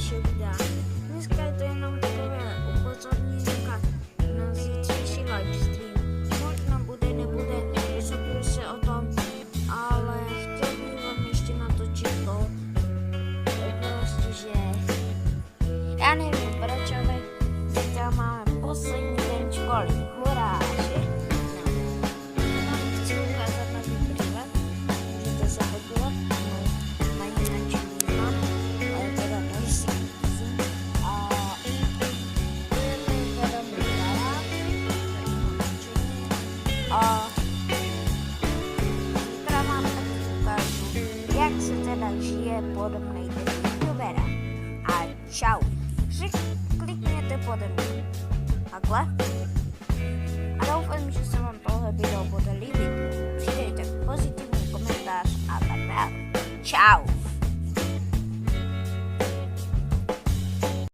dalšího videa. Dneska je to jenom takové upozornění na zítřejší livestream. Možná bude, nebude, rozhoduju se o tom, ale chtěl bych vám ještě natočit to, prostě, že já nevím proč, ale zítra máme poslední den školy. Hurá, že? Mám chci ukázat na ten příklad, můžete se podívat, na jinak mám, ale teda nejsem. A teda můžeme a zítra vám taky ukážu, jak se teda žije podobnej youtubera. A čau. Klikněte pode mě. Takhle. A doufám, že se vám tohle video bude líbit. Přidejte pozitivní komentář a tak dále. Čau.